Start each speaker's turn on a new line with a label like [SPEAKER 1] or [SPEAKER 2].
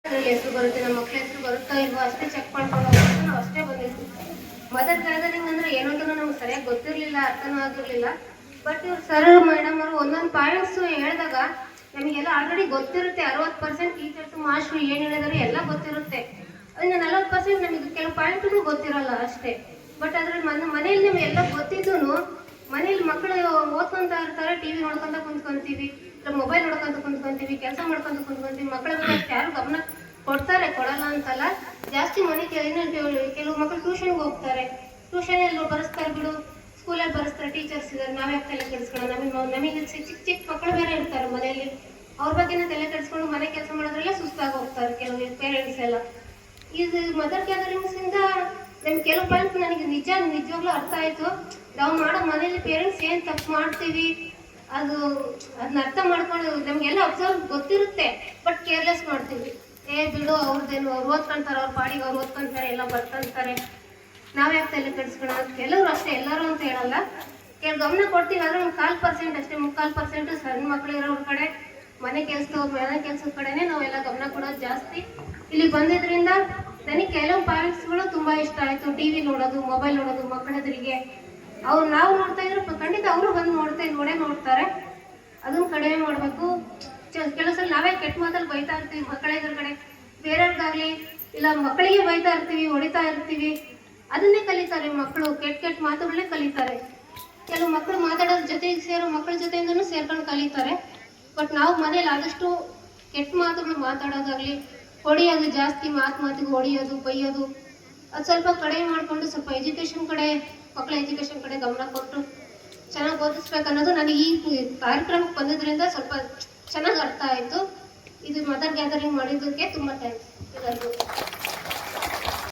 [SPEAKER 1] ಅದ್ರಲ್ಲಿ ಹೆಸರು ಬರುತ್ತೆ, ನಮ್ಮ ಮಕ್ಳ ಹೆಸರು ಬರುತ್ತಾ ಇಲ್ವೋ ಅಷ್ಟೇ ಚೆಕ್ ಮಾಡ್ಕೊಂಡು ಹೋಗ್ಬೇಕು. ನಾವು ಅಷ್ಟೇ ಬಂದಿದ್ವಿ. ಮದರ್ ಗ್ಯಾದರಿಂಗ್ ಅಂದ್ರೆ ಏನು ಅಂತ ನಮ್ಗೆ ಸರಿಯಾಗಿ ಗೊತ್ತಿರಲಿಲ್ಲ, ಅರ್ಥನೂ ಆಗಿರಲಿಲ್ಲ. ಬಟ್ ಇವ್ರು ಸರ್ ಮೇಡಮ್ ಅವರು ಒಂದೊಂದು ಪಾಯಿಂಟ್ಸ್ ಹೇಳಿದಾಗ ನಮಗೆಲ್ಲ ಆಲ್ರೆಡಿ ಗೊತ್ತಿರುತ್ತೆ. 60% ಟೀಚರ್ಸ್ ಮಾಸ್ಟ್ರು ಏನು ಹೇಳಿದಾರೆ ಎಲ್ಲ ಗೊತ್ತಿರುತ್ತೆ. ಅದನ್ನ 40% ನಮಗೆ ಕೆಲವು ಪಾಯಿಂಟ್ಗಳು ಗೊತ್ತಿರಲ್ಲ ಅಷ್ಟೇ. ಬಟ್ ಅದ್ರಲ್ಲಿ ಮನೆಯಲ್ಲಿ ನಮ್ಗೆ ಎಲ್ಲ ಗೊತ್ತಿದ್ದು ಮನೇಲಿ ಮಕ್ಕಳು ಓದ್ಕೊಂತ ಇರ್ತಾರೆ, ಟಿವಿ ನೋಡ್ಕೊಂತ ಕುಂತ್ಕೊಂತೀವಿ, ಇಲ್ಲ ಮೊಬೈಲ್ ನೋಡ್ಕೊಂತ ಕುಂತ್ಕೊಂತೀವಿ, ಕೆಲಸ ಮಾಡ್ಕೊಂತ ಕುಂತ್ಕೊಂತೀವಿ. ಮಕ್ಕಳ ಮೇಲೆ ಯಾರು ಗಮನ ಕೊಡ್ತಾರೆ, ಕೊಡಲ್ಲ ಅಂತಲ್ಲ. ಜಾಸ್ತಿ ಮನೆ ಕೆಲವು ಮಕ್ಕಳು ಟ್ಯೂಷನ್ಗೆ ಹೋಗ್ತಾರೆ, ಟ್ಯೂಷನಲ್ಲಿ ಬರೆಸ್ತಾರೆ ಬಿಡು, ಸ್ಕೂಲಲ್ಲಿ ಬರೆಸ್ತಾರೆ, ಟೀಚರ್ಸ್ ಇದ್ದಾರೆ, ನಾವ್ಯಾಕೆ ತಲೆ ಕೆಡಿಸ್ಕೊಳ್ಳೋಣ. ನಮಗೆ ಚಿಕ್ಕ ಚಿಕ್ಕ ಮಕ್ಕಳು ಬೇರೆ ಇರ್ತಾರೆ ಮನೆಯಲ್ಲಿ, ಅವ್ರ ಬಗ್ಗೆನ ತಲೆ ಕೆಡಿಸ್ಕೊಂಡು ಮನೆ ಕೆಲಸ ಮಾಡೋದ್ರಲ್ಲೇ ಸುಸ್ತಾಗಿ ಹೋಗ್ತಾರೆ ಕೆಲವು ಪೇರೆಂಟ್ಸ್ ಎಲ್ಲ. ಇದು ಮದರ್ ಗ್ಯಾದರಿಂಗ್ಸ್ ಇಂದ ನಮ್ಗೆ ಕೆಲವು ಪಾಯಿಂಟ್ ನನಗೆ ನಿಜವಾಗ್ಲೂ ಅರ್ಥ ಆಯ್ತು. ನಾವು ಮಾಡೋ ಮನೇಲಿ ಪೇರೆಂಟ್ಸ್ ಏನ್ ತಪ್ಪು ಮಾಡ್ತೀವಿ ಅದನ್ನ ಅರ್ಥ ಮಾಡ್ಕೊಂಡು ನಮ್ಗೆಲ್ಲ ಅಬ್ಸರ್ವ್ ಗೊತ್ತಿರುತ್ತೆ, ಬಟ್ ಕೇರ್ಲೆಸ್ ಮಾಡ್ತೀವಿ. ಬಿಡು ಅವ್ರದ್ದೇನು, ಅವ್ರು ಓದ್ಕೊಂತಾರೆ, ಅವ್ರ ಪಾಡಿಗೆ ಅವ್ರು ಓದ್ಕೊಂತಾರೆ, ಎಲ್ಲ ಬರ್ಕೊಂತಾರೆ, ನಾವ್ಯಾಕೆ ತಲೆ ಕೆಡಿಸ್ಕೊಳ್ಳೋಣ. ಕೆಲವರು ಅಷ್ಟೇ, ಎಲ್ಲರೂ ಅಂತ ಹೇಳಲ್ಲ, ಗಮನ ಕೊಡ್ತೀವಿ. ಆದ್ರೆ ಒಂದು 1/4% ಅಷ್ಟೇ, 3/4% ಸಣ್ಣ ಮಕ್ಳು ಇರೋವ್ರ ಕಡೆ, ಮನೆ ಕೆಲ್ಸದ ಕಡೆನೆ ನಾವೆಲ್ಲ ಗಮನ ಕೊಡೋದು ಜಾಸ್ತಿ. ಇಲ್ಲಿ ಬಂದಿದ್ರಿಂದ ನನಗೆ ಕೆಲವು ಪಾಯಿಂಟ್ಸ್ಗಳು ತುಂಬಾ ಇಷ್ಟ ಆಯ್ತು. ಟಿವಿ ನೋಡೋದು, ಮೊಬೈಲ್ ನೋಡೋದು ಮಕ್ಕಳೆದುರಿಗೆ, ಅವ್ರು ನಾವು ನೋಡ್ತಾ ಇದ್ರೆ ಖಂಡಿತ ಅವರು ಬಂದು ನೋಡೇ ನೋಡ್ತಾರೆ. ಅದನ್ನ ಕಡಿಮೆ ಮಾಡಬೇಕು. ಕೆಲವು ಸಲ ನಾವೇ ಕೆಟ್ಟ ಮಾತಲ್ಲಿ ಬೈತಾ ಇರ್ತೀವಿ ಮಕ್ಕಳ ಎದುರುಗಡೆ, ಬೇರೆಯವ್ರಿಗಾಗ್ಲಿ ಇಲ್ಲ ಮಕ್ಕಳಿಗೆ ಬೈತಾ ಇರ್ತೀವಿ, ಹೊಡಿತಾ ಇರ್ತೀವಿ. ಅದನ್ನೇ ಕಲಿತಾರೆ ಮಕ್ಕಳು, ಕೆಟ್ಟ ಮಾತುಗಳನ್ನೇ ಕಲಿತಾರೆ. ಕೆಲವು ಮಕ್ಕಳು ಮಾತಾಡೋದ್ರ ಜೊತೆಗೆ ಸೇರೋ ಮಕ್ಕಳ ಜೊತೆಯಿಂದನೂ ಸೇರ್ಕೊಂಡು ಕಲಿತಾರೆ. ಬಟ್ ನಾವು ಮನೇಲಿ ಆದಷ್ಟು ಕೆಟ್ಟ ಮಾತುಗಳು ಮಾತಾಡೋದಾಗ್ಲಿ, ಹೊಡಿಯೋದು ಜಾಸ್ತಿ, ಮಾತಿಗೆ ಹೊಡಿಯೋದು, ಬೈಯೋದು, ಅದು ಸ್ವಲ್ಪ ಕಡಿಮೆ ಮಾಡಿಕೊಂಡು ಸ್ವಲ್ಪ ಮಕ್ಕಳ ಎಜುಕೇಶನ್ ಕಡೆ ಗಮನ ಕೊಟ್ಟು ಚೆನ್ನಾಗಿ ಓದಿಸ್ಬೇಕನ್ನೋದು ನನಗೆ ಈ ಕಾರ್ಯಕ್ರಮಕ್ಕೆ ಬಂದಿದ್ರಿಂದ ಸ್ವಲ್ಪ ಚೆನ್ನಾಗಿ ಅರ್ಥ ಆಯಿತು. ಇದು ಮದರ್ ಗ್ಯಾದರಿಂಗ್ ಮಾಡಿದ್ದಕ್ಕೆ ತುಂಬ ಥ್ಯಾಂಕ್ಸ್ ಎಲ್ಲರಿಗೂ.